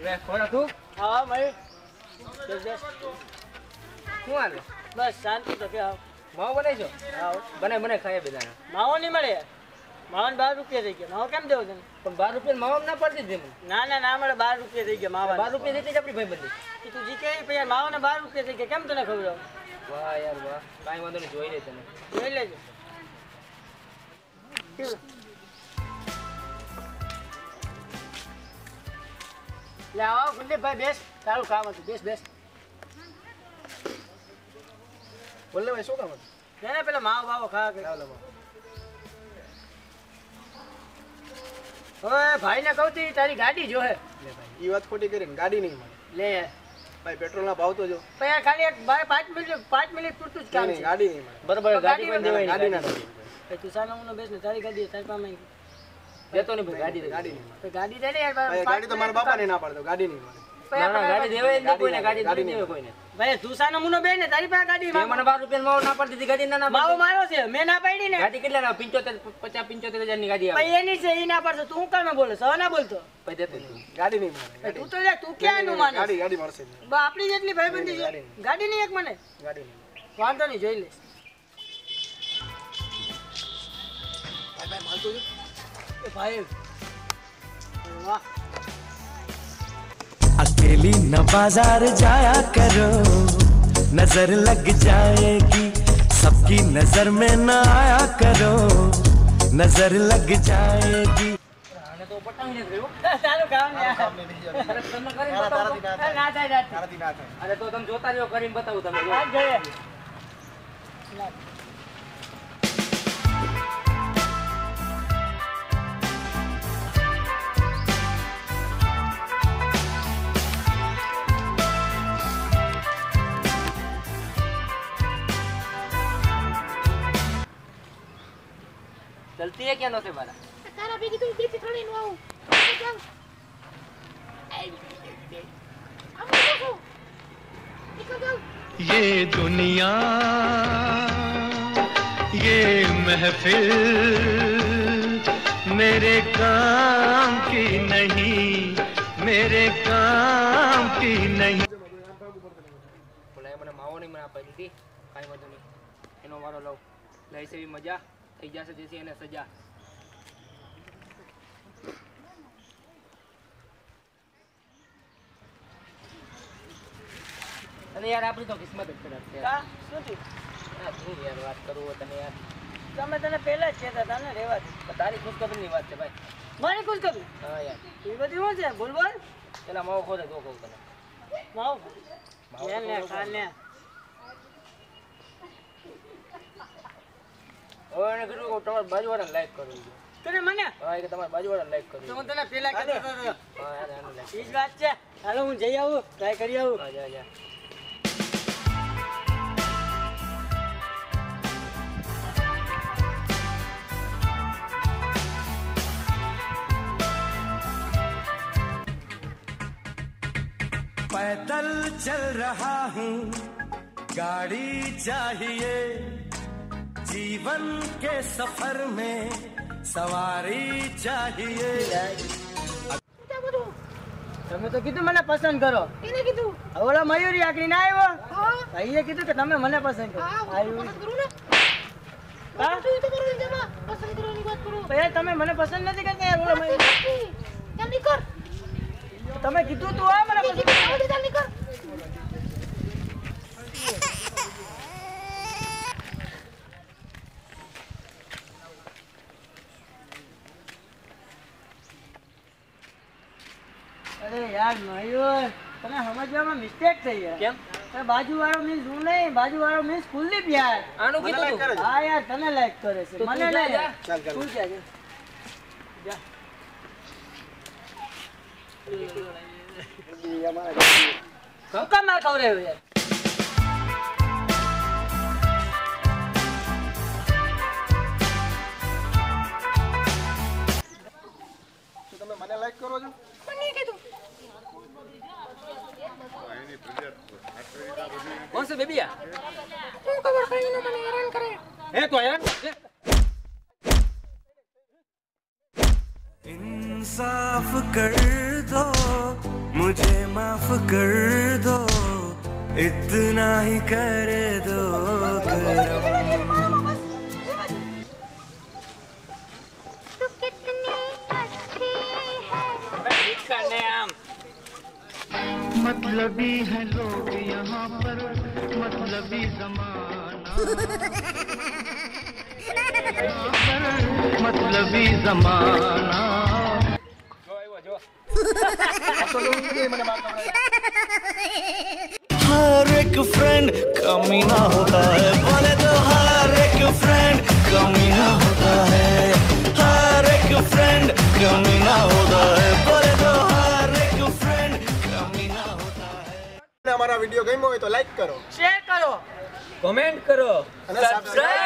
લે કોણ તું? હા ભાઈ શું હાલે? બસ શાંતિ તો કે માવો બનાવીશો? હા બને ખાય બધાને. માવો નહીં મળે માવો 12 રૂપિયા થઈ ગયા માવો કેમ દેવો તમે? પણ 12 રૂપિયા માવો ના પડતી જ ના મળે 12 રૂપિયા થઈ ગયા માવા 12 રૂપિયા દેતી જ આપણી ભાઈ બધી. તું જી કે પછી માવો ને 12 રૂપિયા થઈ ગયા કેમ તને ખબર? વાહ યાર વાહ, કાંઈ વાંધો નહીં, જોઈ લે તને. જોઈ લેજો. લે આવો ગુંડેભાઈ બેસ, તારું કામ હતું, બેસ. બોલ ભાઈ શું કામ હતું? ને પેલા માવો બાવો ખા કે ઓય ભાઈ ને કહું તી તારી ગાડી જો હે. લે ભાઈ ઈ વાત ખોટી કરીને ગાડી નહીં મળે. લે ભાઈ પેટ્રોલ ના ભાવ તો જો. પછી ખાલી એક ભાઈ 5 મિનિટ પૂરતું જ કામ છે. ગાડી નહીં મળે. બરાબર ગાડી પણ દેવાય ગાડી ના દેવાય. તું સાનો બેસ ને તારી ગાડી તારી પાસે દેતો નહીં ભાઈ, ગાડી નહીં મળે. ગાડી દે ને યાર. ગાડી તો મારા બાપાને ના પાડતો, ગાડી નહીં મળે. ગાડી દેવાય જ નહીં કોઈને, ગાડી નહીં દેવાય કોઈને. ભાઈ તું સાનો મુનો બે ને તારી પાસે ગાડી મને 12 રૂપિયા માવો ના પાડતી ગાડી ના માવો મારો છે મેં ના પાડી ને. ગાડી કેટલા ના 75,000 ની ગાડી આવે. ભાઈ એની છે ઈ ના પાડતો તું કામ બોલે સહ ના બોલતો. ભાઈ દેતો ગાડી નહીં મળે. તું તો લે તું ક્યાં નું માને? ગાડી મળશે. આપણી જેટલી ભાઈબંધી છે ગાડી નહીં એક મને ગાડી નહીં વાંધો નહીં જોઈ લે. ભાઈ માલતો જો ભાઈ વાહ अकेली न बाजार जाया करो नजर लग जाएगी सबकी नजर में न आया करो नजर लग जाएगी. આને તો પટાવી ને ગયો. તારું કામ ને તમને કરી બતાવું. ના થાય અરે તો તમે જોતા રહ્યો, કરીને બતાવું તમને. આ જોઈએ चलती है क्या नौसे बारा? તારા ભેગી તું બેથી ત્રણેય નું આવું ચાલ ये दुनिया ये महफिल मेरे काम की नहीं मेरे काम की नहीं. બોલાય મને માવો નહીં મને આપી દીધી, કાંઈ વાંધો નહીં, એનો વારો લઉં. લઈશ એવી મજા થઈ જશે જેથી એને સજા. અને યાર આપણી તો કિસ્મત જ ખરાબ છે. કા શું થયું? શું યાર વાત કરું તને યાર, તમે તને પહેલા જ કહેતા હતા ને રહેવા દે. તારી ખુશખબરીની વાત છે ભાઈ. મારી ખુશ કરું હા યાર, એ બધી શું છે બોલ બોલ પેલા માવો ખોદે તો કહું તને. માવો લે લે ખા લે. હવે એને કીધું કે તમારા બાજુવાળાને લાઈક કરવું છે. તને મને હા, એ કે તમારા બાજુવાળાને લાઈક કરવું તો છે. હું તને પહેલા કહેતો હતો હા યાર, આને like ઈ જ વાત છે. હાલો હું જઈ આવું ટ્રાય કરી આવું. હા, જા જા. पैदल चल रहा हूँ गाड़ी चाहिए जीवन के सफर में सवारी चाहिए. તમે તો કીધું મને પસંદ કરો. એને કીધું ઓલા મયુરી આકરી ના આવ્યો હા ભાઈએ કીધું કે તમે મને પસંદ કરો. હા હું આવ્યું. પસંદ કરું ને હા? તું તો કરો જમા પસંદ કરવાની વાત કરો ભાઈ તમે મને પસંદ નથી કરતા યાર. ઓલા મયુરી જલ્દી કર તમે કીધું તું આ મને પસંદ કરો. જલ્દી કર અરે યાર મયુર તને સમજવામાં મિસ્ટેક થઈ યાર. કેમ? બાજુવાળો મીન્સ હું નહીં, બાજુવાળો મીન્સ કુલદીપ યાર. આનું કીધું તું? હા યાર તને લાઈક કરે છે તો તું મને જા, નહીં. જા. ચાલ, ચાલ. તું જા, જા. જા. શું કામ માર ખવડાવ્યો યાર? તમે મને મને લાઈક કરો છો મને કીધું कौन से बेबी तू खबर पड़ी ना मैंने हैरान करे है तो हैरान इंसाफ कर दो मुझे माफ कर दो इतना ही कर दो तू कितनी अच्छी है मतलबी है लोग यहाँ पर मतलबी जमाना मतलबी जमाना हर एक फ्रेंड कमीना होता है बोले तो हर एक फ्रेंड कमीना होता है हर एक फ्रेंड कमीना होता है बोले तो हर एक फ्रेंड कमीना होता है અમારા વિડિયો ગમ્યો હોય તો લાઈક કરો શેર કરો कमेंट करो અને સબસ્ક્રાઇબ